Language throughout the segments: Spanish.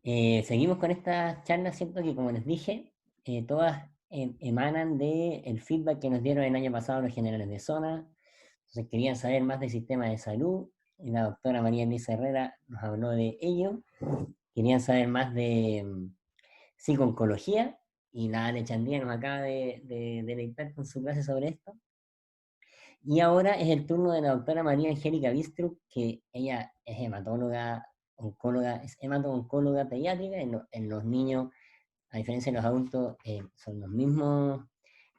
Seguimos con estas charlas, siento que como les dije, todas emanan del feedback que nos dieron el año pasado los generales de zona. Entonces querían saber más del sistema de salud, y la doctora María Elisa Herrera nos habló de ello. Querían saber más de psico-oncología, y la Ale Chandía nos acaba de deleitar con su clase sobre esto. Y ahora es el turno de la doctora María Angélica Bistrup, que ella es hematóloga, oncóloga, es hemato-oncóloga pediátrica en los niños. A diferencia de los adultos, son los mismos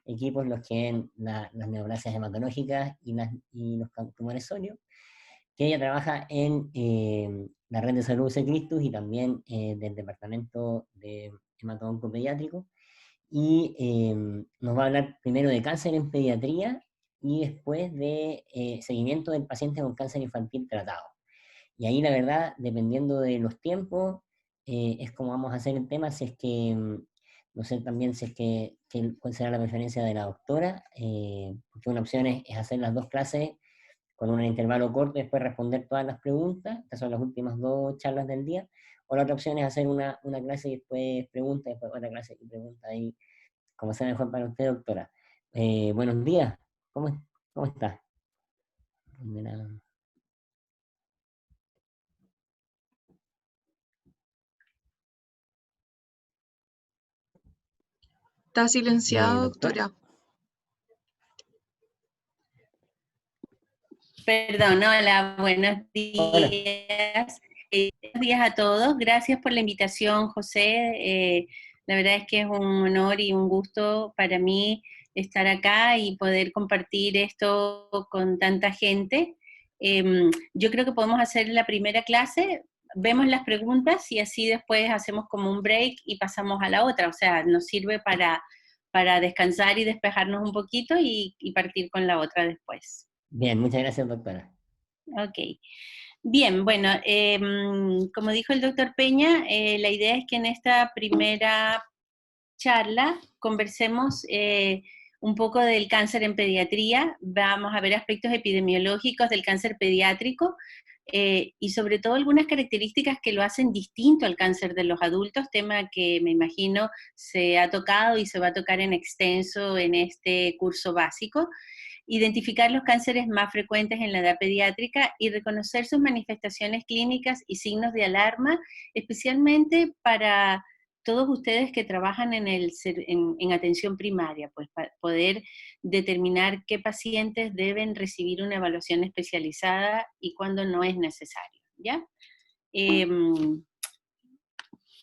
equipos los que ven las neoplasias hematológicas y los tumores sólidos, que ella trabaja en la red de salud C. Cristus y también del departamento de hemato-onco pediátrico. Y nos va a hablar primero de cáncer en pediatría y después de seguimiento del paciente con cáncer infantil tratado. Y ahí la verdad, dependiendo de los tiempos, es como vamos a hacer el tema, si es que, no sé también si es cuál será la preferencia de la doctora, porque una opción es hacer las dos clases con un intervalo corto y después responder todas las preguntas. Estas son las últimas dos charlas del día. O la otra opción es hacer una clase y después pregunta, después otra clase y pregunta, ahí como sea mejor para usted, doctora. Buenos días, ¿cómo está? Está silenciado, Doctora. doctora. Perdón, hola, buenos Hola. días. Buenos días a todos. Gracias por la invitación, José. La verdad es que es un honor y un gusto para mí estar acá y poder compartir esto con tanta gente. Yo creo que podemos hacer la primera clase, vemos las preguntas y así después hacemos como un break y pasamos a la otra. O sea, nos sirve para descansar y despejarnos un poquito y partir con la otra después. Bien, muchas gracias, doctora. Ok. Bien, bueno, como dijo el doctor Peña, la idea es que en esta primera charla conversemos un poco del cáncer en pediatría, vamos a ver aspectos epidemiológicos del cáncer pediátrico y sobre todo algunas características que lo hacen distinto al cáncer de los adultos, tema que me imagino se ha tocado y se va a tocar en extenso en este curso básico. Identificar los cánceres más frecuentes en la edad pediátrica y reconocer sus manifestaciones clínicas y signos de alarma, especialmente para todos ustedes que trabajan en atención primaria, pues para poder determinar qué pacientes deben recibir una evaluación especializada y cuándo no es necesario, ¿ya?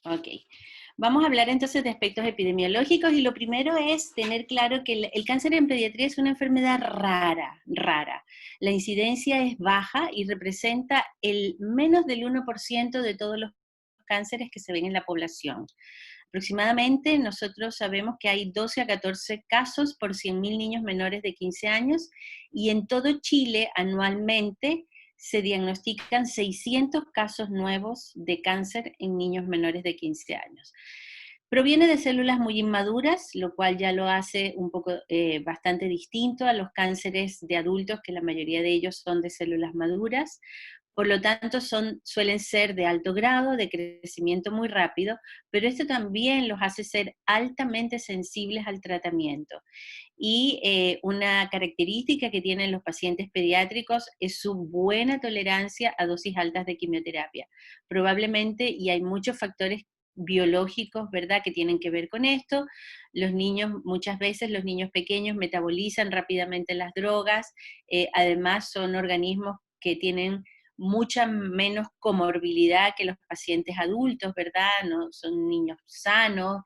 Ok. Vamos a hablar entonces de aspectos epidemiológicos y lo primero es tener claro que el cáncer en pediatría es una enfermedad rara. La incidencia es baja y representa el menos del 1% de todos los cánceres que se ven en la población. Aproximadamente nosotros sabemos que hay 12 a 14 casos por 100.000 niños menores de 15 años y en todo Chile anualmente se diagnostican 600 casos nuevos de cáncer en niños menores de 15 años. Proviene de células muy inmaduras, lo cual ya lo hace un poco bastante distinto a los cánceres de adultos, que la mayoría de ellos son de células maduras. Por lo tanto, suelen ser de alto grado, de crecimiento muy rápido, pero esto también los hace ser altamente sensibles al tratamiento. Y una característica que tienen los pacientes pediátricos es su buena tolerancia a dosis altas de quimioterapia. Probablemente, y hay muchos factores biológicos, ¿verdad?, que tienen que ver con esto. Los niños, muchas veces los niños pequeños metabolizan rápidamente las drogas, además son organismos que tienen mucha menos comorbilidad que los pacientes adultos, ¿verdad? No, son niños sanos,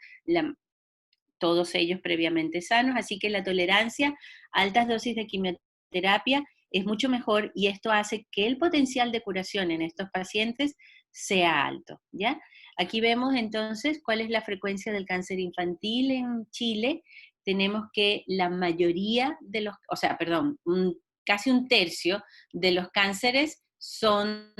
todos ellos previamente sanos, así que la tolerancia a altas dosis de quimioterapia es mucho mejor y esto hace que el potencial de curación en estos pacientes sea alto, ¿ya? Aquí vemos entonces cuál es la frecuencia del cáncer infantil en Chile. Tenemos que la mayoría de los, o sea, perdón, casi un tercio de los cánceres son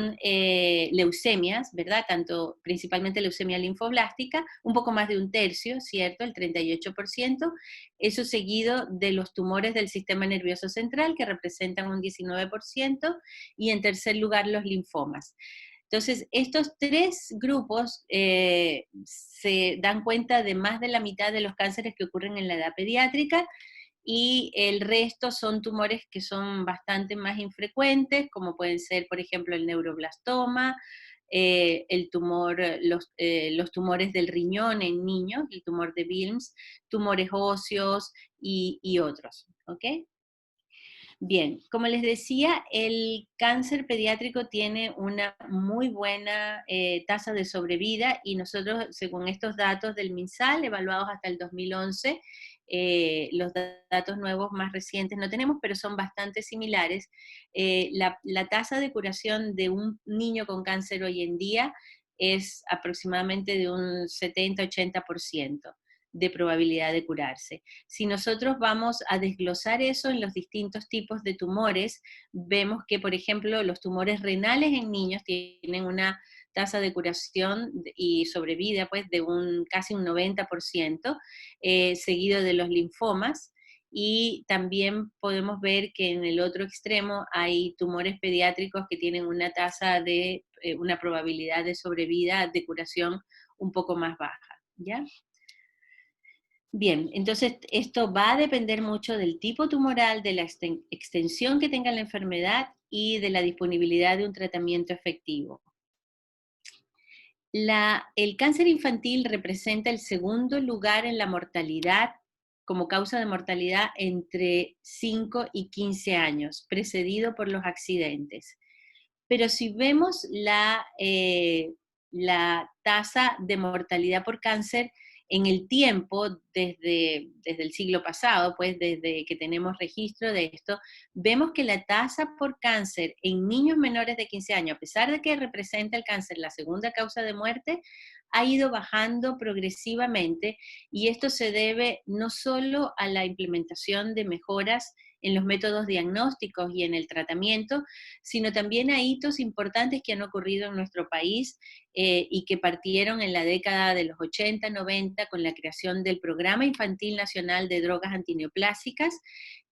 leucemias, ¿verdad? Tanto, principalmente leucemia linfoblástica, un poco más de un tercio, ¿cierto? El 38%, eso seguido de los tumores del sistema nervioso central, que representan un 19%, y en tercer lugar los linfomas. Entonces, estos tres grupos se dan cuenta de más de la mitad de los cánceres que ocurren en la edad pediátrica, y el resto son tumores que son bastante más infrecuentes, como pueden ser, por ejemplo, el neuroblastoma, los tumores del riñón en niños, el tumor de Wilms, tumores óseos y otros, ¿ok? Bien, como les decía, el cáncer pediátrico tiene una muy buena tasa de sobrevida, y nosotros, según estos datos del MinSal, evaluados hasta el 2011, los datos nuevos más recientes no tenemos, pero son bastante similares. La tasa de curación de un niño con cáncer hoy en día es aproximadamente de un 70-80% de probabilidad de curarse. Si nosotros vamos a desglosar eso en los distintos tipos de tumores, vemos que, por ejemplo, los tumores renales en niños tienen una tasa de curación y sobrevida pues, de casi un 90%, seguido de los linfomas, y también podemos ver que en el otro extremo hay tumores pediátricos que tienen una tasa de, una probabilidad de sobrevida, de curación un poco más baja, ¿ya? Bien, entonces esto va a depender mucho del tipo tumoral, de la extensión que tenga la enfermedad y de la disponibilidad de un tratamiento efectivo. El cáncer infantil representa el segundo lugar en la mortalidad, como causa de mortalidad entre 5 y 15 años, precedido por los accidentes. Pero si vemos la tasa de mortalidad por cáncer en el tiempo, desde el siglo pasado, pues desde que tenemos registro de esto, vemos que la tasa por cáncer en niños menores de 15 años, a pesar de que representa el cáncer la segunda causa de muerte, ha ido bajando progresivamente, y esto se debe no solo a la implementación de mejoras en los métodos diagnósticos y en el tratamiento, sino también a hitos importantes que han ocurrido en nuestro país y que partieron en la década de los 80, 90, con la creación del Programa Infantil Nacional de Drogas Antineoplásicas,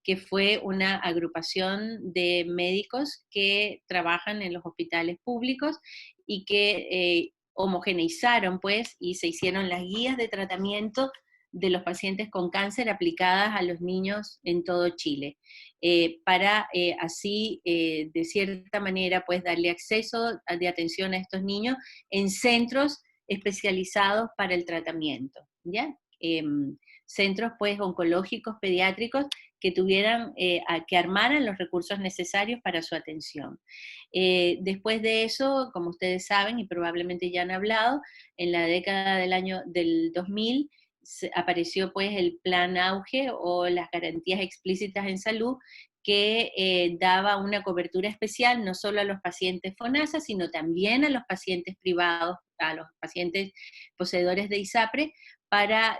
que fue una agrupación de médicos que trabajan en los hospitales públicos y que homogeneizaron, pues, y se hicieron las guías de tratamiento de los pacientes con cáncer aplicadas a los niños en todo Chile, para así, de cierta manera, pues darle acceso de atención a estos niños en centros especializados para el tratamiento, ¿ya? Centros, pues, oncológicos, pediátricos, que tuvieran, que armaran los recursos necesarios para su atención. Después de eso, como ustedes saben, y probablemente ya han hablado, en la década del 2000, apareció pues el Plan Auge, o las garantías explícitas en salud, que daba una cobertura especial no solo a los pacientes FONASA, sino también a los pacientes privados, a los pacientes poseedores de ISAPRE, para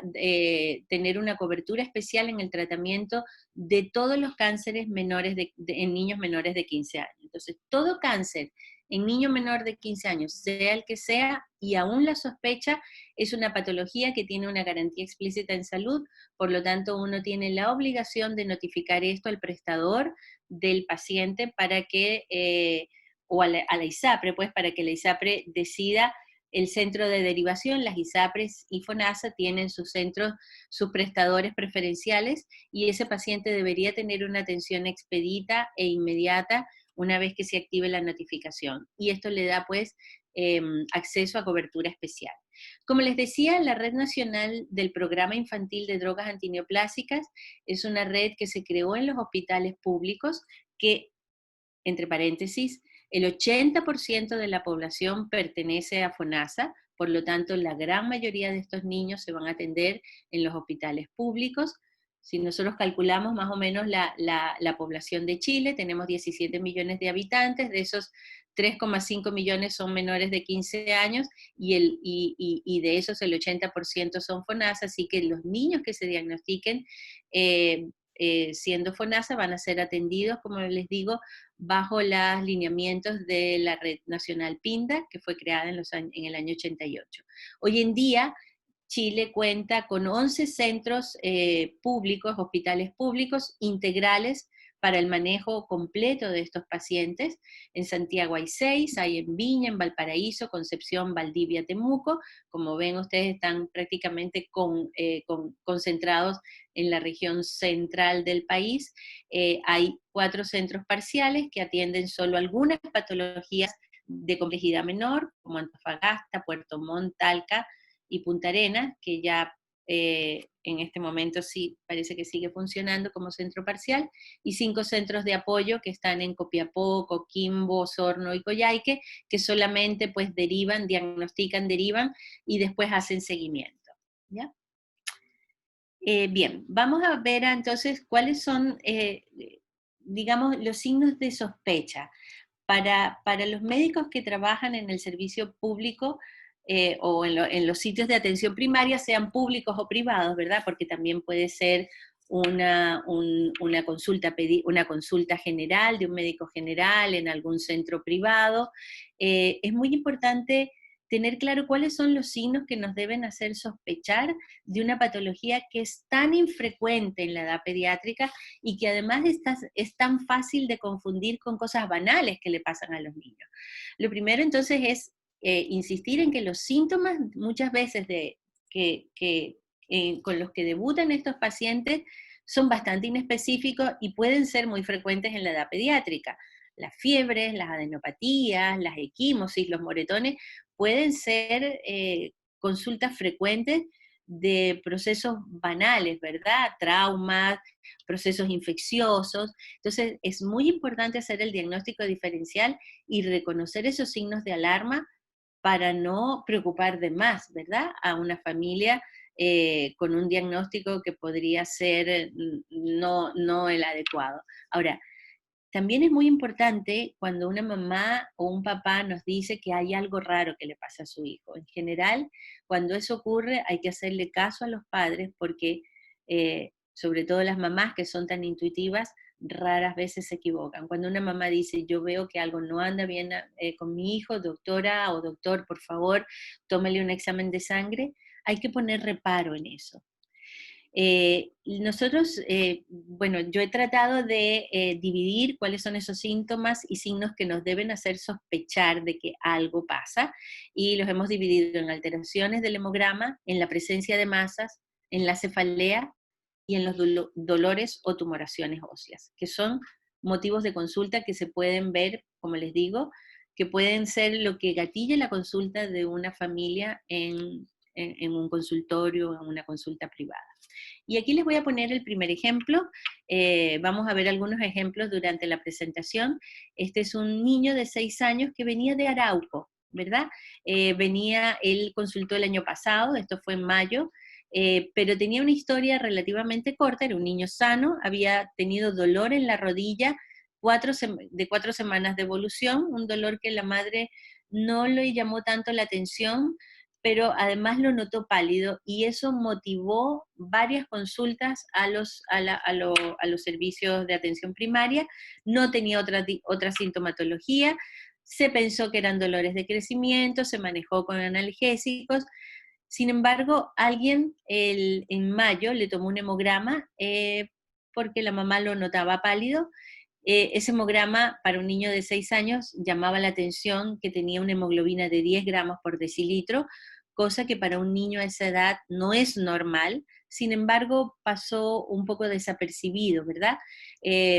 tener una cobertura especial en el tratamiento de todos los cánceres menores en niños menores de 15 años. Entonces, todo cáncer en niño menor de 15 años, sea el que sea, y aún la sospecha, es una patología que tiene una garantía explícita en salud, por lo tanto uno tiene la obligación de notificar esto al prestador del paciente para que, o a la ISAPRE, pues, para que la ISAPRE decida el centro de derivación. Las ISAPRES y FONASA tienen sus centros, sus prestadores preferenciales, y ese paciente debería tener una atención expedita e inmediata una vez que se active la notificación. Y esto le da, pues, acceso a cobertura especial. Como les decía, la Red Nacional del Programa Infantil de Drogas Antineoplásicas es una red que se creó en los hospitales públicos, que, entre paréntesis, el 80% de la población pertenece a FONASA, por lo tanto la gran mayoría de estos niños se van a atender en los hospitales públicos. Si nosotros calculamos más o menos la población de Chile, tenemos 17 millones de habitantes, de esos 3,5 millones son menores de 15 años, y de esos el 80% son FONASA, así que los niños que se diagnostiquen siendo FONASA van a ser atendidos, como les digo, bajo los lineamientos de la Red Nacional PINDA, que fue creada en el año 88. Hoy en día, Chile cuenta con 11 centros públicos, hospitales públicos integrales para el manejo completo de estos pacientes. En Santiago hay 6, hay en Viña, en Valparaíso, Concepción, Valdivia, Temuco. Como ven, ustedes están prácticamente concentrados en la región central del país. Hay 4 centros parciales que atienden solo algunas patologías de complejidad menor, como Antofagasta, Puerto Montt, Talca y Punta Arenas, que ya en este momento sí parece que sigue funcionando como centro parcial, y 5 centros de apoyo que están en Copiapó, Coquimbo, Osorno y Coyhaique, que solamente pues derivan, diagnostican, derivan y después hacen seguimiento. ¿Ya? Bien, vamos a ver entonces cuáles son, digamos, los signos de sospecha. Para los médicos que trabajan en el servicio público o en los sitios de atención primaria, sean públicos o privados, ¿verdad? Porque también puede ser una consulta general de un médico general en algún centro privado. Es muy importante tener claro cuáles son los signos que nos deben hacer sospechar de una patología que es tan infrecuente en la edad pediátrica y que además es tan fácil de confundir con cosas banales que le pasan a los niños. Lo primero entonces es insistir en que los síntomas muchas veces con los que debutan estos pacientes son bastante inespecíficos y pueden ser muy frecuentes en la edad pediátrica. Las fiebres, las adenopatías, las equimosis, los moretones pueden ser consultas frecuentes de procesos banales, ¿verdad? Traumas, procesos infecciosos. Entonces, es muy importante hacer el diagnóstico diferencial y reconocer esos signos de alarma para no preocupar de más, ¿verdad? A una familia con un diagnóstico que podría ser no el adecuado. Ahora, también es muy importante cuando una mamá o un papá nos dice que hay algo raro que le pasa a su hijo. En general, cuando eso ocurre, hay que hacerle caso a los padres porque, sobre todo las mamás que son tan intuitivas, raras veces se equivocan. Cuando una mamá dice, yo veo que algo no anda bien con mi hijo, doctora o doctor, por favor, tómale un examen de sangre, hay que poner reparo en eso. Nosotros, bueno, yo he tratado de dividir cuáles son esos síntomas y signos que nos deben hacer sospechar de que algo pasa, y los hemos dividido en alteraciones del hemograma, en la presencia de masas, en la cefalea y en los dolores o tumoraciones óseas, que son motivos de consulta que se pueden ver, como les digo, que pueden ser lo que gatilla la consulta de una familia en un consultorio o en una consulta privada. Y aquí les voy a poner el primer ejemplo. Vamos a ver algunos ejemplos durante la presentación. Este es un niño de 6 años que venía de Arauco, ¿verdad? Él consultó el año pasado, esto fue en mayo, pero tenía una historia relativamente corta, era un niño sano, había tenido dolor en la rodilla, 4 semanas de evolución, un dolor que la madre no le llamó tanto la atención, pero además lo notó pálido y eso motivó varias consultas a los servicios de atención primaria. No tenía otra sintomatología, se pensó que eran dolores de crecimiento, se manejó con analgésicos. Sin embargo, alguien en mayo le tomó un hemograma porque la mamá lo notaba pálido. Ese hemograma para un niño de 6 años llamaba la atención que tenía una hemoglobina de 10 gramos por decilitro, cosa que para un niño a esa edad no es normal. Sin embargo, pasó un poco desapercibido, ¿verdad?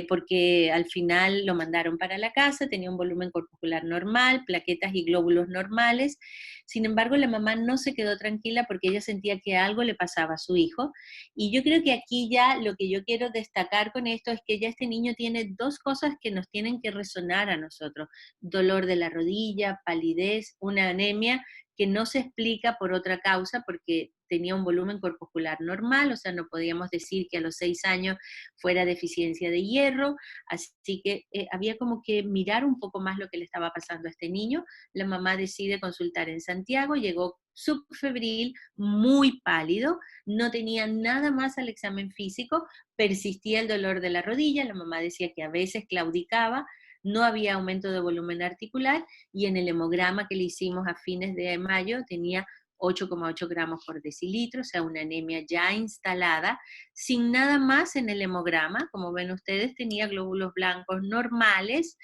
Porque al final lo mandaron para la casa, tenía un volumen corpuscular normal, plaquetas y glóbulos normales. Sin embargo, la mamá no se quedó tranquila porque ella sentía que algo le pasaba a su hijo. Y yo creo que aquí ya lo que yo quiero destacar con esto es que ya este niño tiene 2 cosas que nos tienen que resonar a nosotros: dolor de la rodilla, palidez, una anemia que no se explica por otra causa porque tenía un volumen corpuscular normal, o sea, no podíamos decir que a los 6 años fuera deficiencia de hierro, así que había como que mirar un poco más lo que le estaba pasando a este niño. La mamá decide consultar en Santiago, llegó subfebril, muy pálido, no tenía nada más al examen físico, persistía el dolor de la rodilla, la mamá decía que a veces claudicaba, no había aumento de volumen articular, y en el hemograma que le hicimos a fines de mayo tenía 8,8 gramos por decilitro, o sea, una anemia ya instalada, sin nada más en el hemograma. Como ven ustedes, tenía glóbulos blancos normales,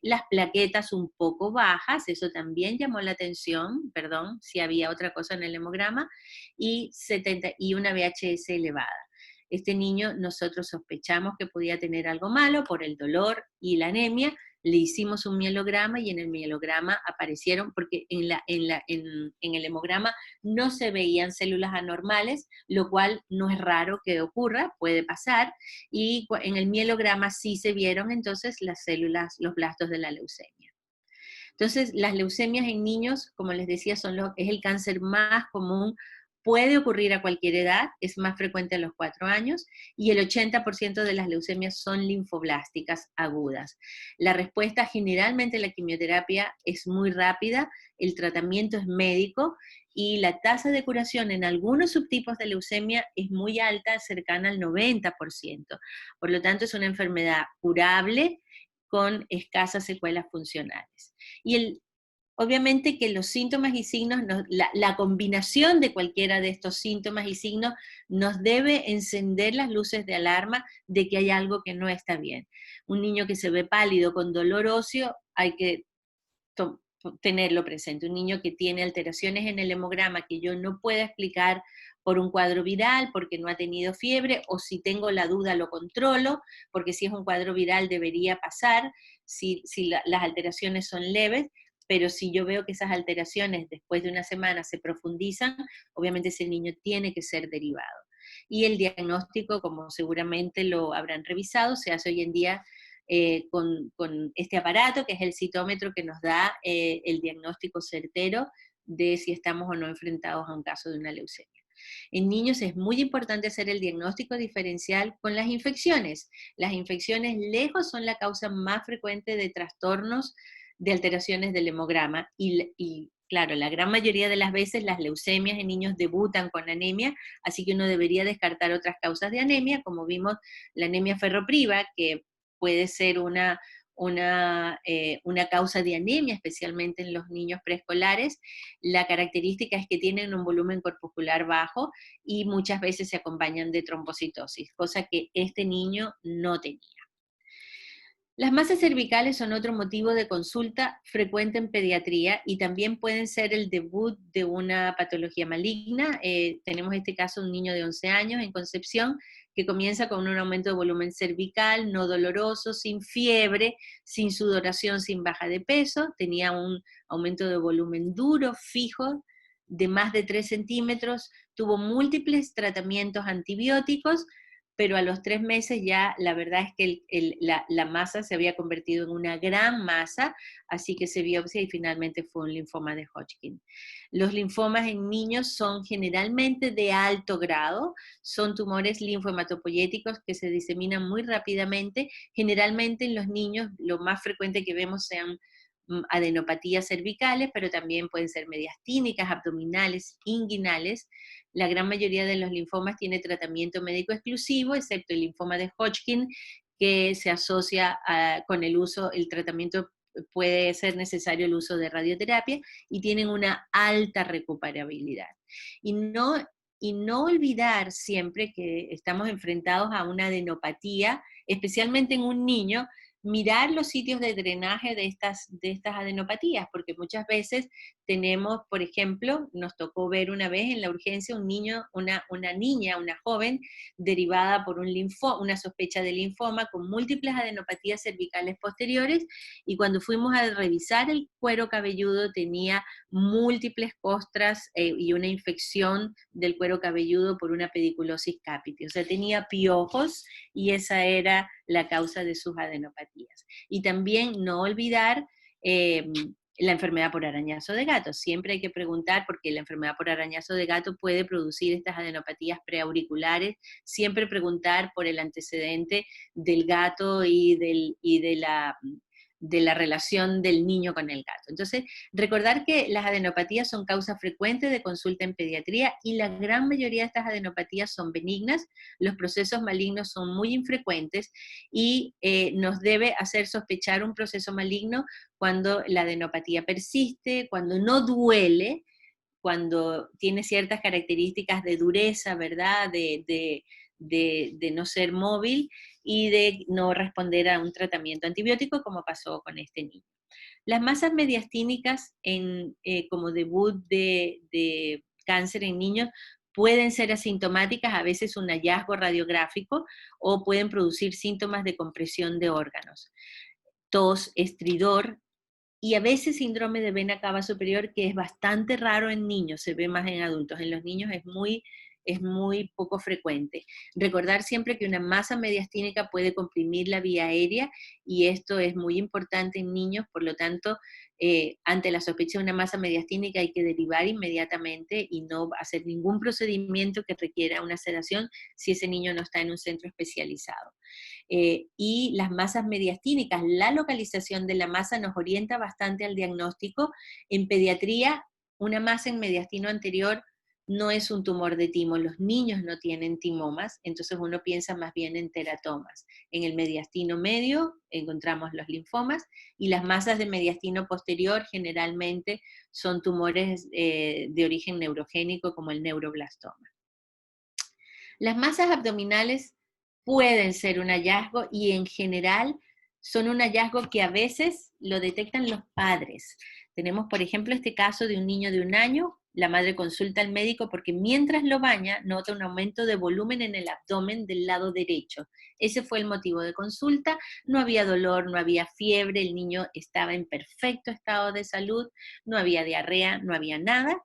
las plaquetas un poco bajas, eso también llamó la atención, perdón, si había otra cosa en el hemograma, y una VHS elevada. Este niño nosotros sospechamos que podía tener algo malo por el dolor y la anemia, le hicimos un mielograma y en el mielograma aparecieron, porque en el hemograma no se veían células anormales, lo cual no es raro que ocurra, puede pasar, y en el mielograma sí se vieron entonces las células, los blastos de la leucemia. Entonces, las leucemias en niños, como les decía, es el cáncer más común. Puede ocurrir a cualquier edad, es más frecuente a los 4 años, y el 80% de las leucemias son linfoblásticas agudas. La respuesta generalmente a la quimioterapia es muy rápida, el tratamiento es médico, y la tasa de curación en algunos subtipos de leucemia es muy alta, cercana al 90%. Por lo tanto, es una enfermedad curable con escasas secuelas funcionales. Y obviamente que los síntomas y signos, la combinación de cualquiera de estos síntomas y signos nos debe encender las luces de alarma de que hay algo que no está bien. Un niño que se ve pálido con dolor óseo, hay que tenerlo presente. Un niño que tiene alteraciones en el hemograma que yo no pueda explicar por un cuadro viral, porque no ha tenido fiebre, o si tengo la duda lo controlo, porque si es un cuadro viral debería pasar, si las alteraciones son leves, pero si yo veo que esas alteraciones después de una semana se profundizan, obviamente ese niño tiene que ser derivado. Y el diagnóstico, como seguramente lo habrán revisado, se hace hoy en día con este aparato, que es el citómetro, que nos da el diagnóstico certero de si estamos o no enfrentados a un caso de una leucemia. En niños es muy importante hacer el diagnóstico diferencial con las infecciones. Las infecciones lejos son la causa más frecuente de trastornos de alteraciones del hemograma y claro, la gran mayoría de las veces las leucemias en niños debutan con anemia, así que uno debería descartar otras causas de anemia, como vimos la anemia ferropriva, que puede ser una causa de anemia, especialmente en los niños preescolares. La característica es que tienen un volumen corpuscular bajo y muchas veces se acompañan de trombocitosis, cosa que este niño no tenía. Las masas cervicales son otro motivo de consulta frecuente en pediatría y también pueden ser el debut de una patología maligna. Tenemos este caso de un niño de 11 años en Concepción que comienza con un aumento de volumen cervical, no doloroso, sin fiebre, sin sudoración, sin baja de peso, tenía un aumento de volumen duro, fijo, de más de 3 centímetros, tuvo múltiples tratamientos antibióticos, pero a los 3 meses ya la verdad es que la masa se había convertido en una gran masa, así que se biopsia y finalmente fue un linfoma de Hodgkin. Los linfomas en niños son generalmente de alto grado, son tumores linfohematopoyéticos que se diseminan muy rápidamente, generalmente en los niños lo más frecuente que vemos sean adenopatías cervicales, pero también pueden ser mediastínicas, abdominales, inguinales. La gran mayoría de los linfomas tiene tratamiento médico exclusivo, excepto el linfoma de Hodgkin, que se asocia con el tratamiento puede ser necesario el uso de radioterapia y tienen una alta recuperabilidad. Y no olvidar siempre que estamos enfrentados a una adenopatía, especialmente en un niño, mirar los sitios de drenaje de estas adenopatías, porque muchas veces tenemos, por ejemplo, nos tocó ver una vez en la urgencia un niño, una niña, una joven, derivada por una sospecha de linfoma con múltiples adenopatías cervicales posteriores, y cuando fuimos a revisar el cuero cabelludo tenía múltiples costras y una infección del cuero cabelludo por una pediculosis capitis, o sea, tenía piojos y esa era la causa de sus adenopatías. Y también no olvidar la enfermedad por arañazo de gato. Siempre hay que preguntar, porque la enfermedad por arañazo de gato puede producir estas adenopatías preauriculares, siempre preguntar por el antecedente del gato y de la relación del niño con el gato. Entonces, recordar que las adenopatías son causa frecuente de consulta en pediatría y la gran mayoría de estas adenopatías son benignas, los procesos malignos son muy infrecuentes y nos debe hacer sospechar un proceso maligno cuando la adenopatía persiste, cuando no duele, cuando tiene ciertas características de dureza, ¿verdad? De no ser móvil y de no responder a un tratamiento antibiótico, como pasó con este niño. Las masas mediastínicas como debut de cáncer en niños pueden ser asintomáticas, a veces un hallazgo radiográfico, o pueden producir síntomas de compresión de órganos, tos, estridor, y a veces síndrome de vena cava superior, que es bastante raro en niños, se ve más en adultos. En los niños es muy poco frecuente. Recordar siempre que una masa mediastínica puede comprimir la vía aérea, y esto es muy importante en niños, por lo tanto, ante la sospecha de una masa mediastínica hay que derivar inmediatamente y no hacer ningún procedimiento que requiera una sedación si ese niño no está en un centro especializado. Y las masas mediastínicas, la localización de la masa nos orienta bastante al diagnóstico. En pediatría, una masa en mediastino anterior no es un tumor de timo, los niños no tienen timomas, entonces uno piensa más bien en teratomas. En el mediastino medio encontramos los linfomas, y las masas de mediastino posterior generalmente son tumores de origen neurogénico, como el neuroblastoma. Las masas abdominales pueden ser un hallazgo, y en general son un hallazgo que a veces lo detectan los padres. Tenemos, por ejemplo, este caso de un niño de 1 año. La madre consulta al médico porque mientras lo baña nota un aumento de volumen en el abdomen del lado derecho. Ese fue el motivo de consulta. No había dolor, no había fiebre, el niño estaba en perfecto estado de salud, no había diarrea, no había nada.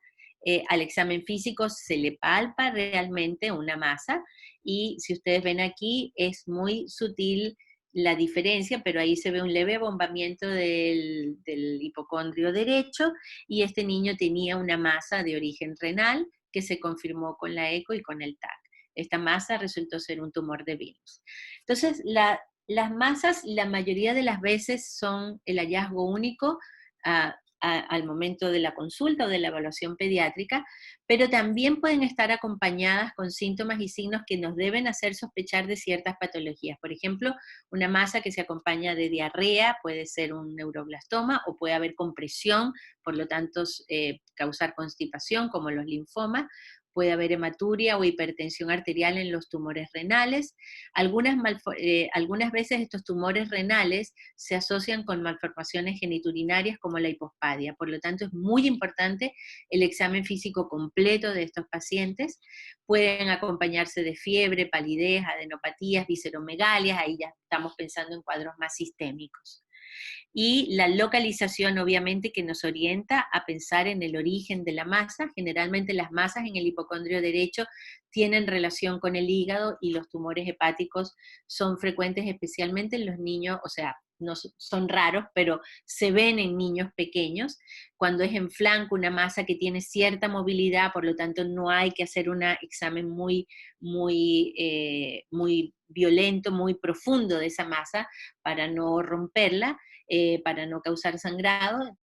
Al examen físico se le palpa realmente una masa, y si ustedes ven aquí es muy sutil la diferencia, pero ahí se ve un leve abombamiento del hipocondrio derecho, y este niño tenía una masa de origen renal que se confirmó con la eco y con el TAC. Esta masa resultó ser un tumor de Wilms. Entonces, las masas la mayoría de las veces son el hallazgo único al momento de la consulta o de la evaluación pediátrica, pero también pueden estar acompañadas con síntomas y signos que nos deben hacer sospechar de ciertas patologías. Por ejemplo, una masa que se acompaña de diarrea puede ser un neuroblastoma, o puede haber compresión, por lo tanto causar constipación, como los linfomas. Puede haber hematuria o hipertensión arterial en los tumores renales. Algunas veces estos tumores renales se asocian con malformaciones geniturinarias como la hipospadia. Por lo tanto, es muy importante el examen físico completo de estos pacientes. Pueden acompañarse de fiebre, palidez, adenopatías, visceromegalias. Ahí ya estamos pensando en cuadros más sistémicos. Y la localización, obviamente, que nos orienta a pensar en el origen de la masa. Generalmente las masas en el hipocondrio derecho tienen relación con el hígado, y los tumores hepáticos son frecuentes especialmente en los niños, o sea, no son raros, pero se ven en niños pequeños, cuando es en flanco una masa que tiene cierta movilidad, por lo tanto no hay que hacer un examen muy violento, muy profundo de esa masa para no romperla, para no causar sangrado.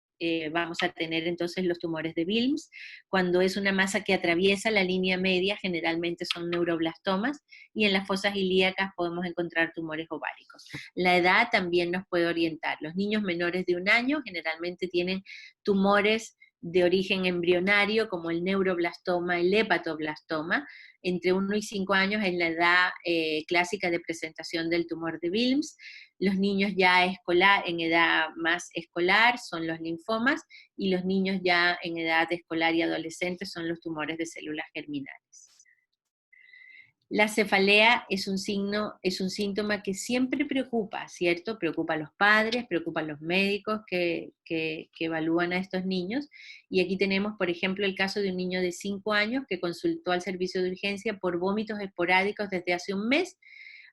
Vamos a tener entonces los tumores de Wilms. Cuando es una masa que atraviesa la línea media, generalmente son neuroblastomas, y en las fosas ilíacas podemos encontrar tumores ováricos. La edad también nos puede orientar. Los niños menores de 1 año generalmente tienen tumores de origen embrionario, como el neuroblastoma, el hepatoblastoma. Entre 1 y 5 años es la edad clásica de presentación del tumor de Wilms. Los niños ya en edad más escolar son los linfomas, y los niños ya en edad escolar y adolescente son los tumores de células germinales. La cefalea es un síntoma que siempre preocupa, ¿cierto? Preocupa a los padres, preocupa a los médicos que evalúan a estos niños. Y aquí tenemos, por ejemplo, el caso de un niño de 5 años que consultó al servicio de urgencia por vómitos esporádicos desde hace un mes,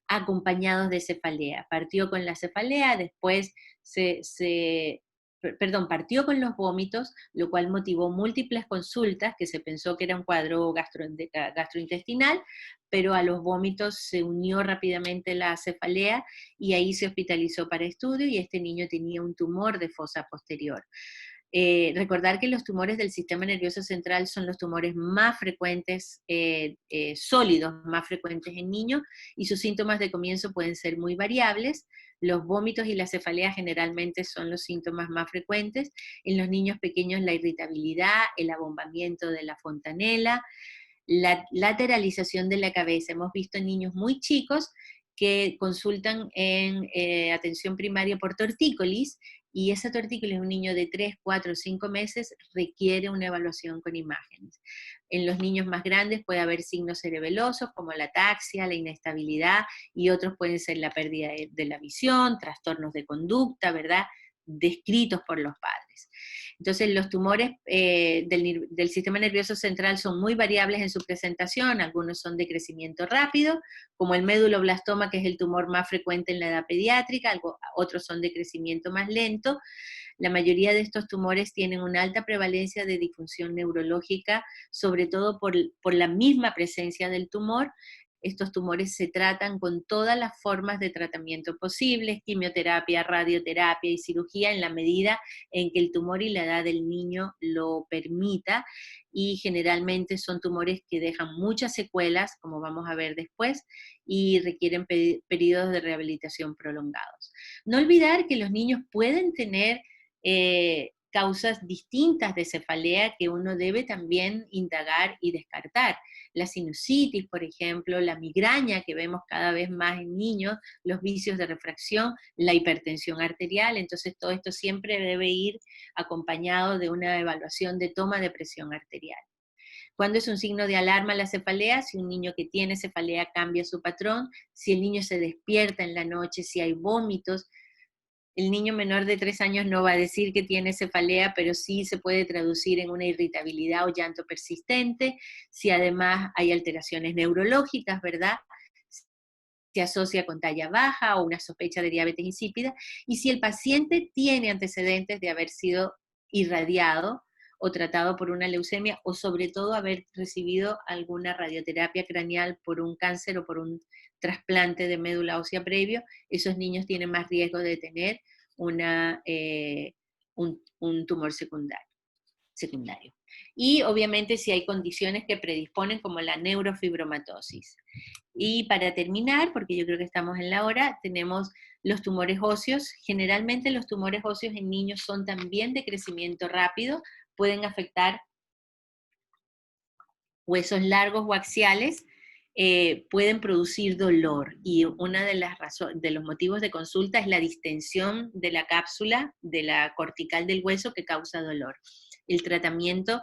acompañados de cefalea. Partió con la cefalea, después partió con los vómitos, lo cual motivó múltiples consultas, que se pensó que era un cuadro gastrointestinal, pero a los vómitos se unió rápidamente la cefalea, y ahí se hospitalizó para estudio, y este niño tenía un tumor de fosa posterior. Recordar que los tumores del sistema nervioso central son los tumores más frecuentes, sólidos, más frecuentes en niños, y sus síntomas de comienzo pueden ser muy variables. Los vómitos y la cefalea generalmente son los síntomas más frecuentes. En los niños pequeños la irritabilidad, el abombamiento de la fontanela, la lateralización de la cabeza. Hemos visto niños muy chicos que consultan en atención primaria por tortícolis, y esa tortícolis en un niño de 3, 4, 5 meses requiere una evaluación con imágenes. En los niños más grandes puede haber signos cerebelosos como la ataxia, la inestabilidad, y otros pueden ser la pérdida de la visión, trastornos de conducta, ¿verdad?, descritos por los padres. Entonces los tumores del sistema nervioso central son muy variables en su presentación, algunos son de crecimiento rápido, como el méduloblastoma, que es el tumor más frecuente en la edad pediátrica, otros son de crecimiento más lento. La mayoría de estos tumores tienen una alta prevalencia de disfunción neurológica, sobre todo por la misma presencia del tumor. Estos tumores se tratan con todas las formas de tratamiento posibles, quimioterapia, radioterapia y cirugía, en la medida en que el tumor y la edad del niño lo permita, y generalmente son tumores que dejan muchas secuelas, como vamos a ver después, y requieren periodos de rehabilitación prolongados. No olvidar que los niños pueden tener causas distintas de cefalea que uno debe también indagar y descartar. La sinusitis, por ejemplo, la migraña que vemos cada vez más en niños, los vicios de refracción, la hipertensión arterial. Entonces todo esto siempre debe ir acompañado de una evaluación de toma de presión arterial. ¿Cuándo es un signo de alarma la cefalea? Si un niño que tiene cefalea cambia su patrón, si el niño se despierta en la noche, si hay vómitos. El niño menor de 3 años no va a decir que tiene cefalea, pero sí se puede traducir en una irritabilidad o llanto persistente. Si además hay alteraciones neurológicas, ¿verdad?, se asocia con talla baja o una sospecha de diabetes insípida. Y si el paciente tiene antecedentes de haber sido irradiado o tratado por una leucemia, o sobre todo haber recibido alguna radioterapia craneal por un cáncer o por un trasplante de médula ósea previo, esos niños tienen más riesgo de tener un tumor secundario. Y obviamente si hay condiciones que predisponen, como la neurofibromatosis. Y para terminar, porque yo creo que estamos en la hora, tenemos los tumores óseos. Generalmente los tumores óseos en niños son también de crecimiento rápido, pueden afectar huesos largos o axiales, pueden producir dolor, y una de los motivos de consulta es la distensión de la cápsula, de la cortical del hueso, que causa dolor. El tratamiento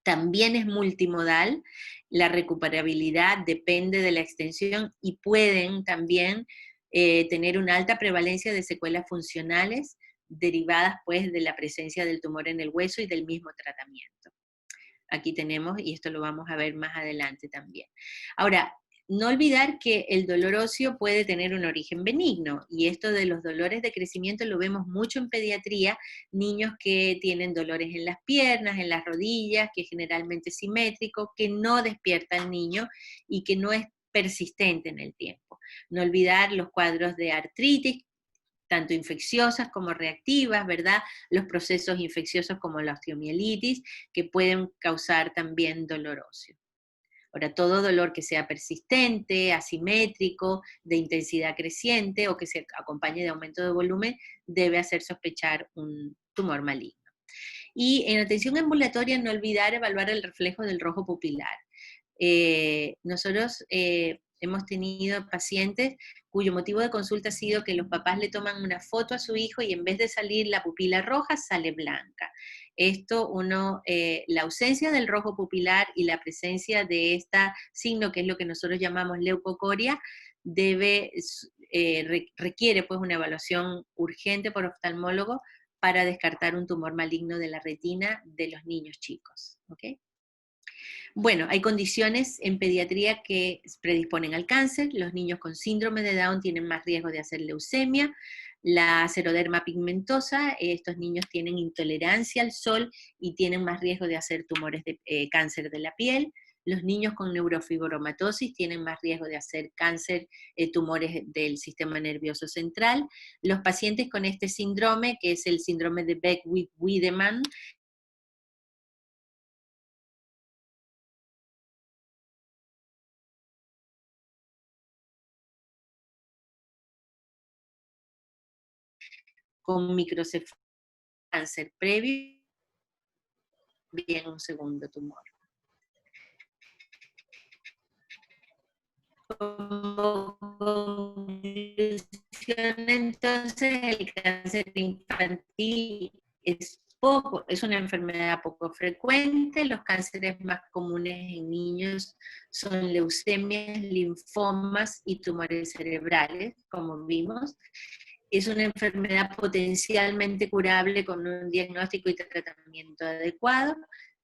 también es multimodal, la recuperabilidad depende de la extensión, y pueden también tener una alta prevalencia de secuelas funcionales derivadas pues de la presencia del tumor en el hueso y del mismo tratamiento. Aquí tenemos, y esto lo vamos a ver más adelante también. Ahora, no olvidar que el dolor óseo puede tener un origen benigno, y esto de los dolores de crecimiento lo vemos mucho en pediatría, niños que tienen dolores en las piernas, en las rodillas, que generalmente es simétrico, que no despierta al niño y que no es persistente en el tiempo. No olvidar los cuadros de artritis, tanto infecciosas como reactivas, ¿verdad? Los procesos infecciosos como la osteomielitis, que pueden causar también dolor óseo. Ahora, todo dolor que sea persistente, asimétrico, de intensidad creciente, o que se acompañe de aumento de volumen, debe hacer sospechar un tumor maligno. Y en atención ambulatoria, no olvidar evaluar el reflejo del rojo pupilar. Nosotros hemos tenido pacientes cuyo motivo de consulta ha sido que los papás le toman una foto a su hijo y en vez de salir la pupila roja, sale blanca. Esto, la ausencia del rojo pupilar y la presencia de este signo, que es lo que nosotros llamamos leucocoria, requiere pues una evaluación urgente por oftalmólogo para descartar un tumor maligno de la retina de los niños chicos. ¿Okay? Bueno, hay condiciones en pediatría que predisponen al cáncer. Los niños con síndrome de Down tienen más riesgo de hacer leucemia. La xeroderma pigmentosa, estos niños tienen intolerancia al sol y tienen más riesgo de hacer tumores de cáncer de la piel. Los niños con neurofibromatosis tienen más riesgo de hacer cáncer, tumores del sistema nervioso central. Los pacientes con este síndrome, que es el síndrome de Beckwith-Wiedemann, con microcefalia, cáncer previo, bien un segundo tumor. Como conclusión, entonces, el cáncer infantil es una enfermedad poco frecuente. Los cánceres más comunes en niños son leucemias, linfomas y tumores cerebrales, como vimos. Es una enfermedad potencialmente curable con un diagnóstico y tratamiento adecuado.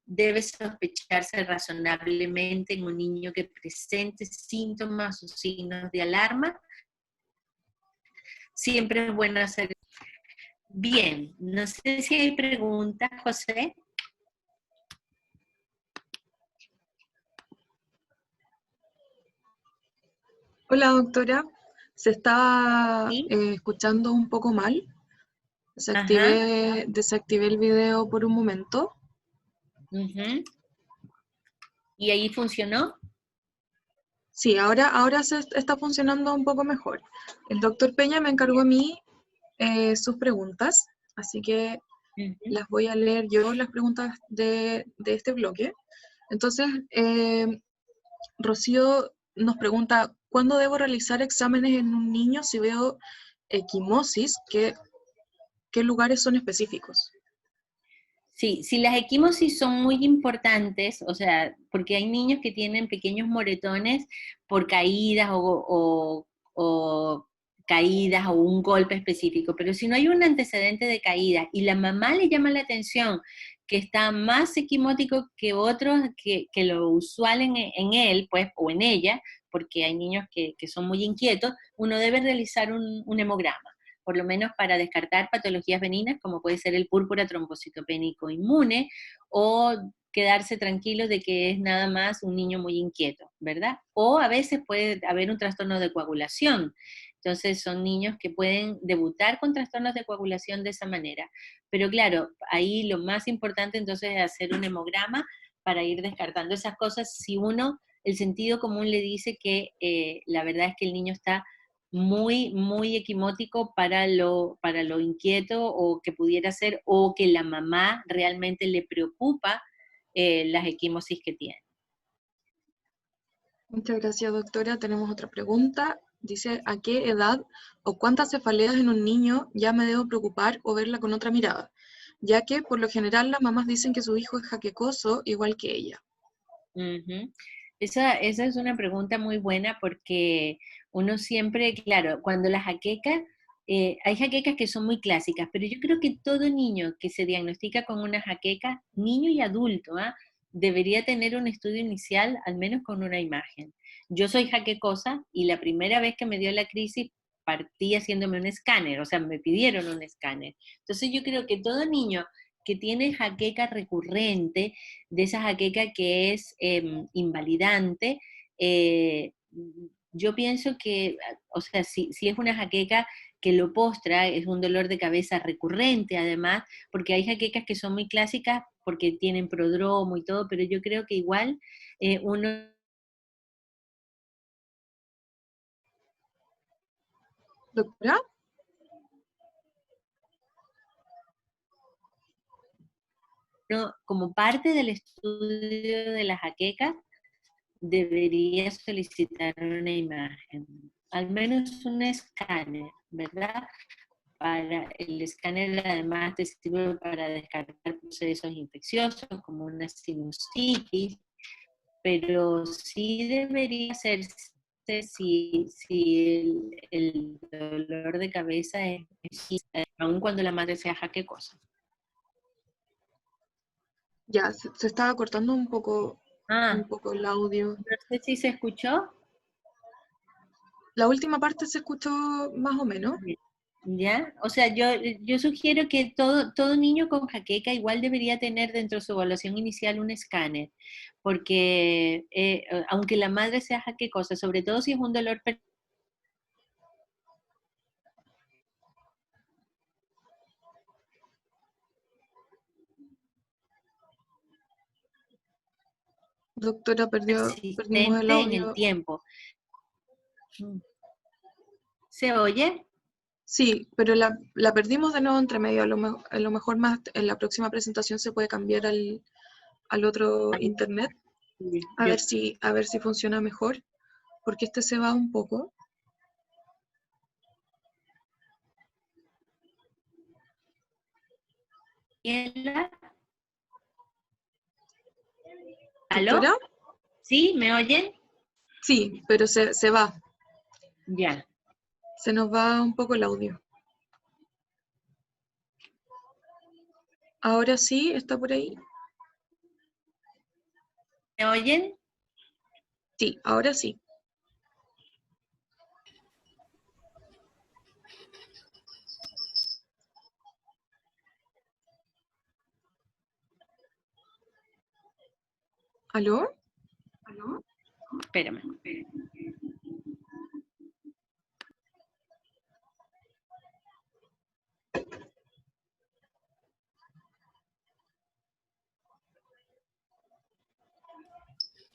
Debe sospecharse razonablemente en un niño que presente síntomas o signos de alarma. Siempre es bueno hacer. Bien, no sé si hay preguntas, José. Hola, doctora. Se estaba ¿Sí? escuchando un poco mal. Desactivé el video por un momento. Uh-huh. ¿Y ahí funcionó? Sí, ahora se está funcionando un poco mejor. El doctor Peña me encargó a mí sus preguntas, así que las voy a leer yo, las preguntas de este bloque. Entonces, Rocío nos pregunta, ¿cuándo debo realizar exámenes en un niño si veo equimosis? ¿Qué lugares son específicos? Sí, si las equimosis son muy importantes, o sea, porque hay niños que tienen pequeños moretones por caídas o caídas o un golpe específico, pero si no hay un antecedente de caída y la mamá le llama la atención que está más equimótico que otros, que lo usual en él, pues, o en ella, porque hay niños que son muy inquietos, uno debe realizar un hemograma, por lo menos para descartar patologías benignas, como puede ser el púrpura trombocitopénico inmune, o quedarse tranquilos de que es nada más un niño muy inquieto, ¿verdad? O a veces puede haber un trastorno de coagulación. Entonces son niños que pueden debutar con trastornos de coagulación de esa manera. Pero claro, ahí lo más importante entonces es hacer un hemograma para ir descartando esas cosas si el sentido común le dice que la verdad es que el niño está muy, muy equimótico para lo inquieto o que pudiera ser, o que la mamá realmente le preocupa las equimosis que tiene. Muchas gracias, doctora. Tenemos otra pregunta. Dice, ¿a qué edad o cuántas cefaleas en un niño ya me debo preocupar o verla con otra mirada? Ya que, por lo general, las mamás dicen que su hijo es jaquecoso igual que ella. Uh-huh. Esa es una pregunta muy buena porque uno siempre, claro, cuando la jaqueca, hay jaquecas que son muy clásicas, pero yo creo que todo niño que se diagnostica con una jaqueca, niño y adulto, debería tener un estudio inicial, al menos con una imagen. Yo soy jaquecosa y la primera vez que me dio la crisis partí haciéndome un escáner, o sea, me pidieron un escáner. Entonces yo creo que todo niño que tiene jaqueca recurrente, de esa jaqueca que es invalidante, yo pienso que, o sea, si es una jaqueca que lo postra, es un dolor de cabeza recurrente además, porque hay jaquecas que son muy clásicas porque tienen prodromo y todo, pero yo creo que igual uno... ¿Doctora? como parte del estudio de la jaqueca, debería solicitar una imagen, al menos un escáner, ¿verdad? Para el escáner además te sirve para descartar procesos infecciosos como una sinusitis, pero sí debería hacerse si el dolor de cabeza es aun cuando la madre sea jaquecosa. Ya, se estaba cortando un poco el audio. No sé si se escuchó. La última parte se escuchó más o menos. ¿Ya? O sea, yo sugiero que todo niño con jaqueca igual debería tener dentro de su evaluación inicial un escáner, porque aunque la madre sea jaquecosa, sobre todo si es un dolor. Doctora, perdimos el Persistente en el audio. tiempo. ¿Se oye? Sí, pero la perdimos de nuevo entre medio. A lo mejor más en la próxima presentación se puede cambiar al otro internet. A ver si funciona mejor, porque este se va un poco. ¿Aló? ¿Doctora? ¿Sí? ¿Me oyen? Sí, pero se va. Ya. Se nos va un poco el audio. Ahora sí, está por ahí. ¿Me oyen? Sí, ahora sí. ¿Aló? Espérame.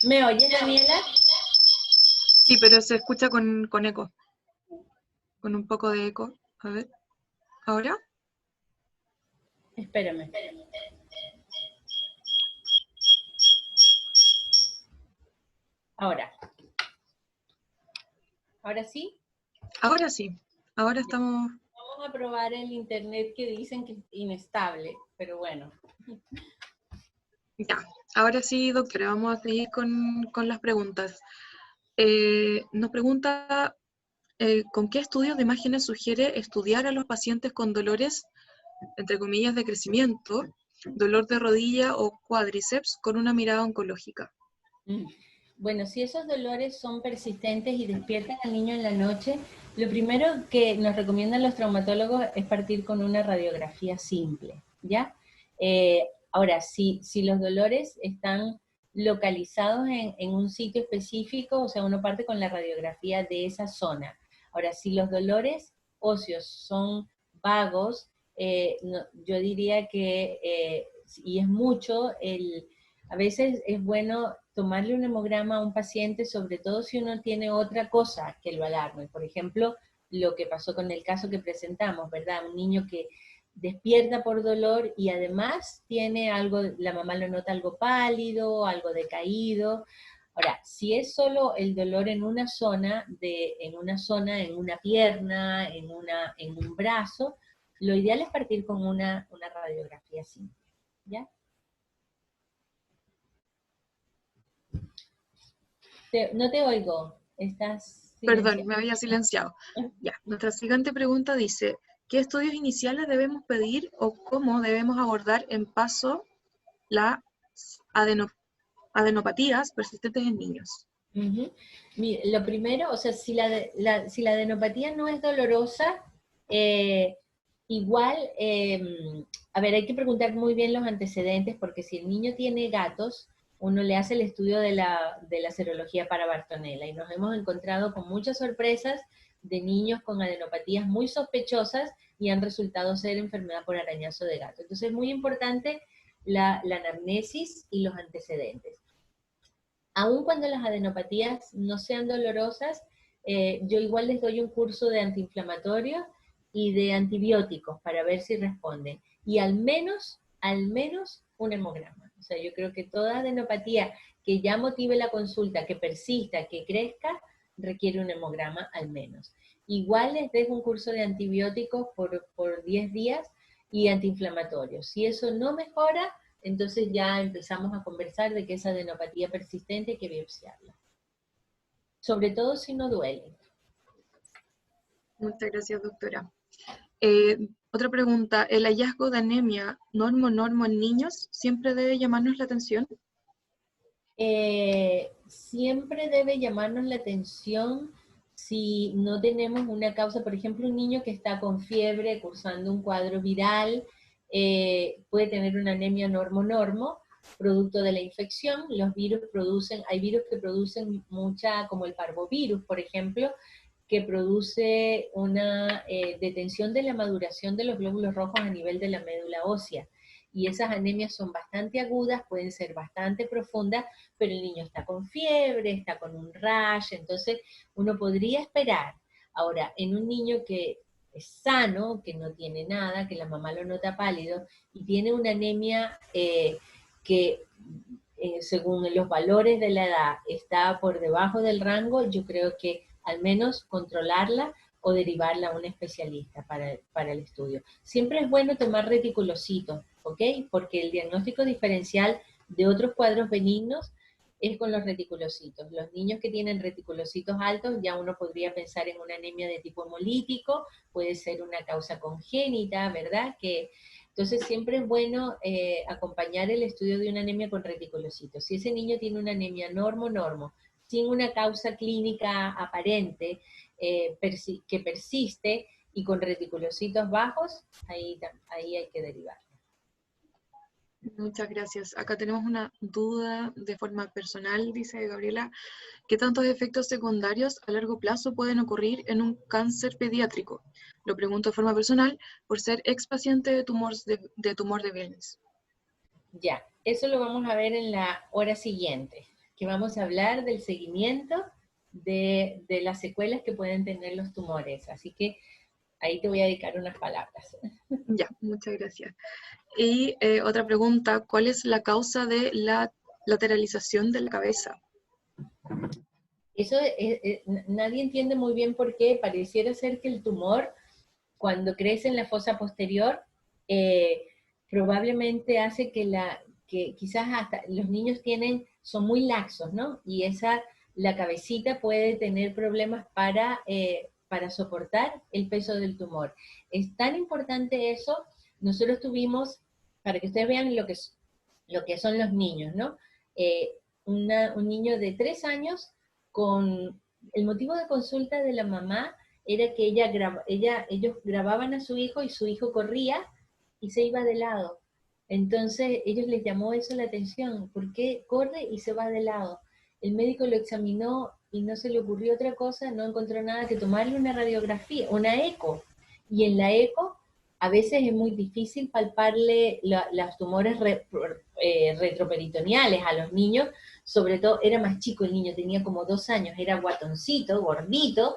¿Me oye, Daniela? Sí, pero se escucha con eco. Con un poco de eco. A ver. ¿Ahora? Espérame. Ahora. ¿Ahora sí? Ahora sí. Ahora estamos... Vamos a probar el internet que dicen que es inestable, pero bueno. Ya. Ahora sí, doctora, vamos a seguir con las preguntas. Nos pregunta, ¿con qué estudios de imágenes sugiere estudiar a los pacientes con dolores, entre comillas, de crecimiento, dolor de rodilla o cuádriceps con una mirada oncológica? Bueno, si esos dolores son persistentes y despiertan al niño en la noche, lo primero que nos recomiendan los traumatólogos es partir con una radiografía simple, ¿ya? Ahora, si los dolores están localizados en un sitio específico, o sea, uno parte con la radiografía de esa zona. Ahora, si los dolores óseos son vagos, yo diría que, y es mucho, a veces es bueno tomarle un hemograma a un paciente, sobre todo si uno tiene otra cosa que lo alarme. Por ejemplo, lo que pasó con el caso que presentamos, ¿verdad? Un niño que despierta por dolor y además tiene algo, la mamá lo nota algo pálido, algo decaído. Ahora, si es solo el dolor en una zona, en una pierna, en un brazo, lo ideal es partir con una radiografía simple, ¿ya? No te oigo, estás Perdón, silenciado. me había silenciado. Ya, nuestra siguiente pregunta dice, ¿qué estudios iniciales debemos pedir o cómo debemos abordar en paso las adenopatías persistentes en niños? Lo primero, o sea, si la adenopatía no es dolorosa, igual, a ver, hay que preguntar muy bien los antecedentes, porque si el niño tiene gatos, uno le hace el estudio de la serología para Bartonella, y nos hemos encontrado con muchas sorpresas de niños con adenopatías muy sospechosas y han resultado ser enfermedad por arañazo de gato. Entonces es muy importante la anamnesis y los antecedentes. Aun cuando las adenopatías no sean dolorosas, yo igual les doy un curso de antiinflamatorios y de antibióticos para ver si responden. Y al menos un hemograma. O sea, yo creo que toda adenopatía que ya motive la consulta, que persista, que crezca, requiere un hemograma al menos. Igual les dejo un curso de antibióticos por 10 días y antiinflamatorios. Si eso no mejora, entonces ya empezamos a conversar de que esa adenopatía persistente hay que biopsiarla. Sobre todo si no duele. Muchas gracias, doctora. Otra pregunta, ¿el hallazgo de anemia normo en niños siempre debe llamarnos la atención? Siempre debe llamarnos la atención si no tenemos una causa, por ejemplo, un niño que está con fiebre, cursando un cuadro viral, puede tener una anemia normo-normo, producto de la infección. Los virus producen, hay virus que producen mucha, como el parvovirus, por ejemplo, que produce una detención de la maduración de los glóbulos rojos a nivel de la médula ósea. Y esas anemias son bastante agudas, pueden ser bastante profundas, pero el niño está con fiebre, está con un rash, entonces uno podría esperar. Ahora, en un niño que es sano, que no tiene nada, que la mamá lo nota pálido, y tiene una anemia que según los valores de la edad está por debajo del rango, yo creo que al menos controlarla o derivarla a un especialista para el estudio. Siempre es bueno tomar reticulocitos, ¿ok? Porque el diagnóstico diferencial de otros cuadros benignos es con los reticulocitos. Los niños que tienen reticulocitos altos, ya uno podría pensar en una anemia de tipo hemolítico, puede ser una causa congénita, ¿verdad? Entonces siempre es bueno acompañar el estudio de una anemia con reticulocitos. Si ese niño tiene una anemia normo, sin una causa clínica aparente que persiste y con reticulocitos bajos, ahí hay que derivar. Muchas gracias. Acá tenemos una duda de forma personal, dice Gabriela. ¿Qué tantos efectos secundarios a largo plazo pueden ocurrir en un cáncer pediátrico? Lo pregunto de forma personal por ser ex paciente de tumor de Wilms. Ya, eso lo vamos a ver en la hora siguiente, que vamos a hablar del seguimiento de las secuelas que pueden tener los tumores. Así que ahí te voy a dedicar unas palabras. Ya, muchas gracias. Y otra pregunta, ¿cuál es la causa de la lateralización de la cabeza? Eso nadie entiende muy bien por qué. Pareciera ser que el tumor, cuando crece en la fosa posterior, probablemente hace que quizás hasta los niños son muy laxos, ¿no? Y la cabecita puede tener problemas para soportar el peso del tumor. Es tan importante eso. Nosotros tuvimos, para que ustedes vean lo que son los niños, ¿no? Un niño de 3 años con el motivo de consulta de la mamá era que ellos grababan a su hijo y su hijo corría y se iba de lado. Entonces ellos les llamó eso la atención, ¿por qué corre y se va de lado? El médico lo examinó y no se le ocurrió otra cosa, no encontró nada que tomarle una radiografía, una eco. Y en la eco a veces es muy difícil palparle los tumores retroperitoneales a los niños, sobre todo era más chico el niño, tenía como 2 años, era guatoncito, gordito,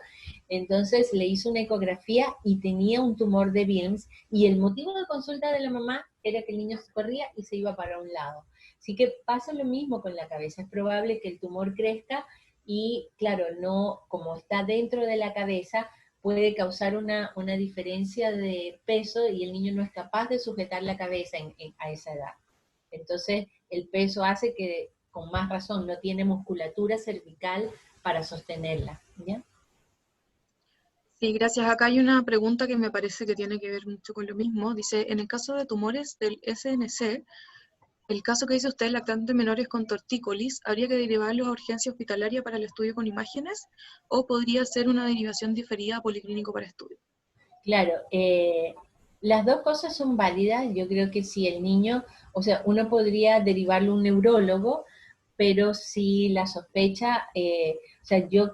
entonces le hizo una ecografía y tenía un tumor de Wilms, y el motivo de consulta de la mamá era que el niño se corría y se iba para un lado. Así que pasa lo mismo con la cabeza, es probable que el tumor crezca y claro, no, como está dentro de la cabeza, puede causar una diferencia de peso y el niño no es capaz de sujetar la cabeza a esa edad. Entonces, el peso hace que, con más razón, no tiene musculatura cervical para sostenerla, ¿ya? Sí, gracias. Acá hay una pregunta que me parece que tiene que ver mucho con lo mismo. Dice, en el caso de tumores del SNC, el caso que dice usted, lactantes menores con tortícolis, ¿habría que derivarlos a urgencia hospitalaria para el estudio con imágenes? ¿O podría ser una derivación diferida a policlínico para estudio? Claro, las dos cosas son válidas. Yo creo que si el niño, o sea, uno podría derivarlo a un neurólogo, pero si la sospecha, o sea, yo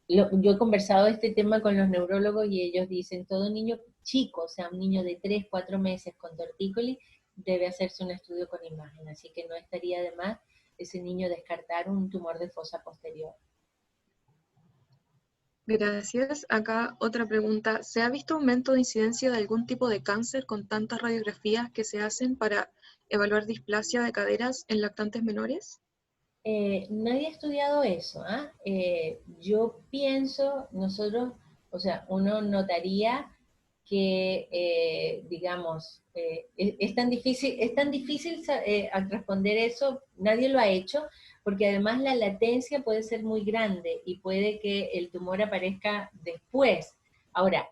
he conversado este tema con los neurólogos y ellos dicen, todo niño chico, o sea, un niño de 3, 4 meses con tortícolis, debe hacerse un estudio con imagen, así que no estaría de más ese niño descartar un tumor de fosa posterior. Gracias. Acá otra pregunta. ¿Se ha visto aumento de incidencia de algún tipo de cáncer con tantas radiografías que se hacen para evaluar displasia de caderas en lactantes menores? Nadie ha estudiado eso. Yo pienso, o sea, uno notaría que, digamos, es tan difícil responder eso, nadie lo ha hecho, porque además la latencia puede ser muy grande y puede que el tumor aparezca después. Ahora,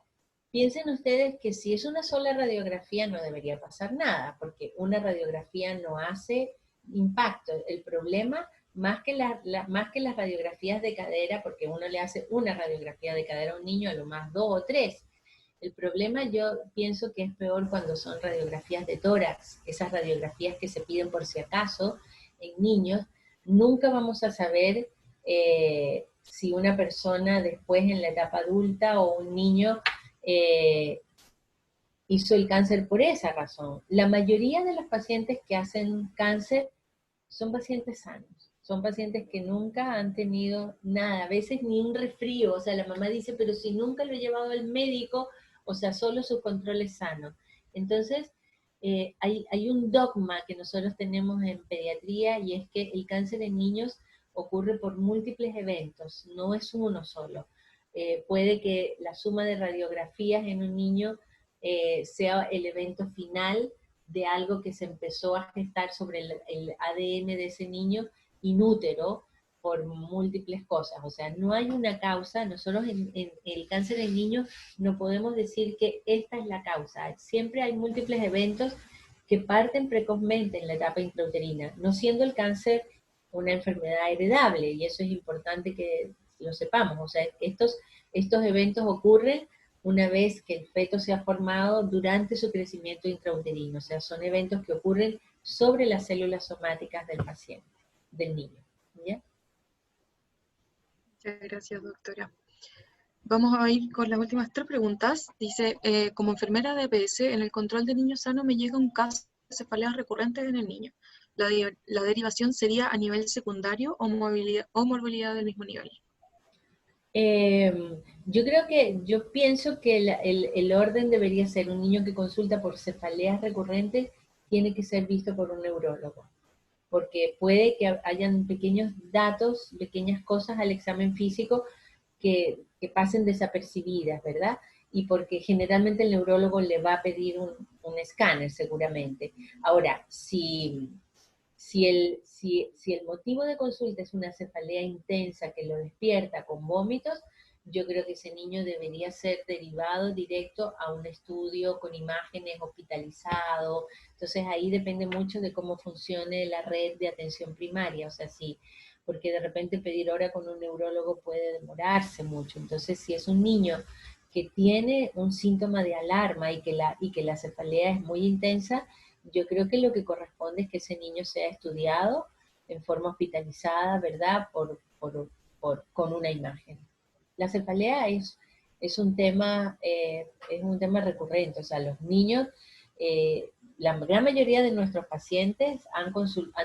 piensen ustedes que si es una sola radiografía no debería pasar nada, porque una radiografía no hace impacto. El problema más que las radiografías de cadera, porque uno le hace una radiografía de cadera a un niño, a lo más 2 o 3. El problema yo pienso que es peor cuando son radiografías de tórax, esas radiografías que se piden por si acaso en niños. Nunca vamos a saber si una persona después en la etapa adulta o un niño hizo el cáncer por esa razón. La mayoría de los pacientes que hacen cáncer son pacientes sanos, son pacientes que nunca han tenido nada, a veces ni un resfrío, o sea, la mamá dice, pero si nunca lo he llevado al médico, o sea, solo su control es sano. Entonces, hay un dogma que nosotros tenemos en pediatría y es que el cáncer en niños ocurre por múltiples eventos, no es uno solo. Puede que la suma de radiografías en un niño sea el evento final de algo que se empezó a gestar sobre el ADN de ese niño in útero por múltiples cosas. O sea, no hay una causa. Nosotros en el cáncer en niños no podemos decir que esta es la causa. Siempre hay múltiples eventos que parten precozmente en la etapa intrauterina, no siendo el cáncer una enfermedad heredable, y eso es importante que lo sepamos. O sea, estos eventos ocurren una vez que el feto se ha formado durante su crecimiento intrauterino. O sea, son eventos que ocurren sobre las células somáticas del paciente, del niño. ¿Ya? Muchas gracias, doctora. Vamos a ir con las últimas 3 preguntas. Dice, como enfermera de EPS, en el control de niño sano me llega un caso de cefaleas recurrentes en el niño. ¿La derivación sería a nivel secundario o morbilidad del mismo nivel? Yo pienso que el orden debería ser: un niño que consulta por cefaleas recurrentes tiene que ser visto por un neurólogo, porque puede que hayan pequeños datos, pequeñas cosas al examen físico que pasen desapercibidas, ¿verdad? Y porque generalmente el neurólogo le va a pedir un escáner seguramente. Ahora, si el motivo de consulta es una cefalea intensa que lo despierta con vómitos, yo creo que ese niño debería ser derivado directo a un estudio con imágenes, hospitalizado. Entonces ahí depende mucho de cómo funcione la red de atención primaria, o sea, sí, porque de repente pedir hora con un neurólogo puede demorarse mucho. Entonces, si es un niño que tiene un síntoma de alarma y que la cefalea es muy intensa, yo creo que lo que corresponde es que ese niño sea estudiado en forma hospitalizada, ¿verdad? Con una imagen. La cefalea es un tema recurrente. O sea, los niños, la gran mayoría de nuestros pacientes han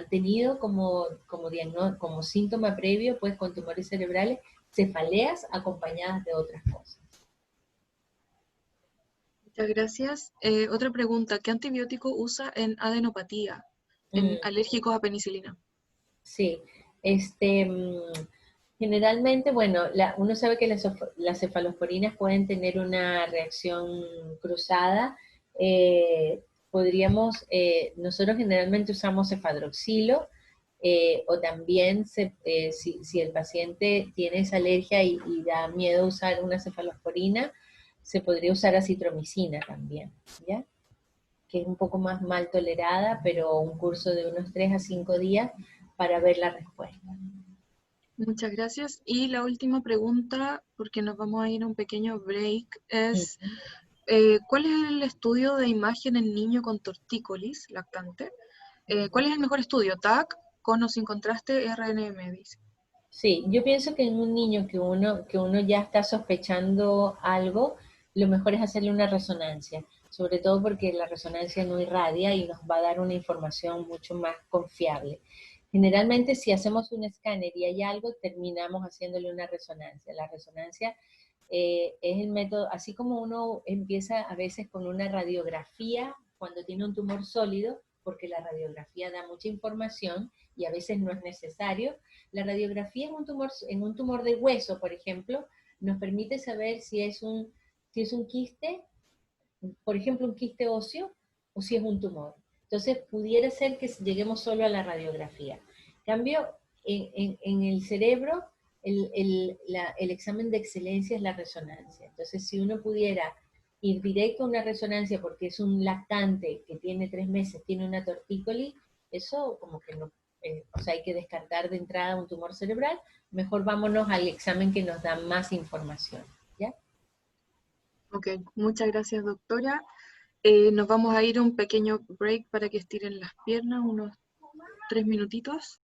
tenido como síntoma previo, pues con tumores cerebrales, cefaleas acompañadas de otras cosas. Muchas gracias. Otra pregunta, ¿qué antibiótico usa en adenopatía, en alérgicos a penicilina? Sí, generalmente, bueno, uno sabe que las cefalosporinas pueden tener una reacción cruzada. Nosotros generalmente usamos cefadroxilo, o también si el paciente tiene esa alergia y da miedo usar una cefalosporina, se podría usar acitromicina también, ¿ya? Que es un poco más mal tolerada, pero un curso de unos 3 a 5 días para ver la respuesta. Muchas gracias. Y la última pregunta, porque nos vamos a ir a un pequeño break, es ¿cuál es el estudio de imagen en niño con tortícolis lactante? ¿Cuál es el mejor estudio? ¿TAC, con o sin contraste, RNM? Dice. Sí, yo pienso que en un niño que uno ya está sospechando algo, lo mejor es hacerle una resonancia, sobre todo porque la resonancia no irradia y nos va a dar una información mucho más confiable. Generalmente, si hacemos un escáner y hay algo, terminamos haciéndole una resonancia. La resonancia es el método, así como uno empieza a veces con una radiografía cuando tiene un tumor sólido, porque la radiografía da mucha información y a veces no es necesario. La radiografía en un tumor de hueso, por ejemplo, nos permite saber si es un quiste, por ejemplo, un quiste óseo, o si es un tumor. Entonces, pudiera ser que lleguemos solo a la radiografía. En cambio, en el cerebro, el examen de excelencia es la resonancia. Entonces, si uno pudiera ir directo a una resonancia porque es un lactante que tiene 3 meses, tiene una tortícolis, eso como que no, o sea, hay que descartar de entrada un tumor cerebral, mejor vámonos al examen que nos da más información, ¿ya? Ok, muchas gracias, doctora. Nos vamos a ir a un pequeño break para que estiren las piernas, unos 3 minutitos.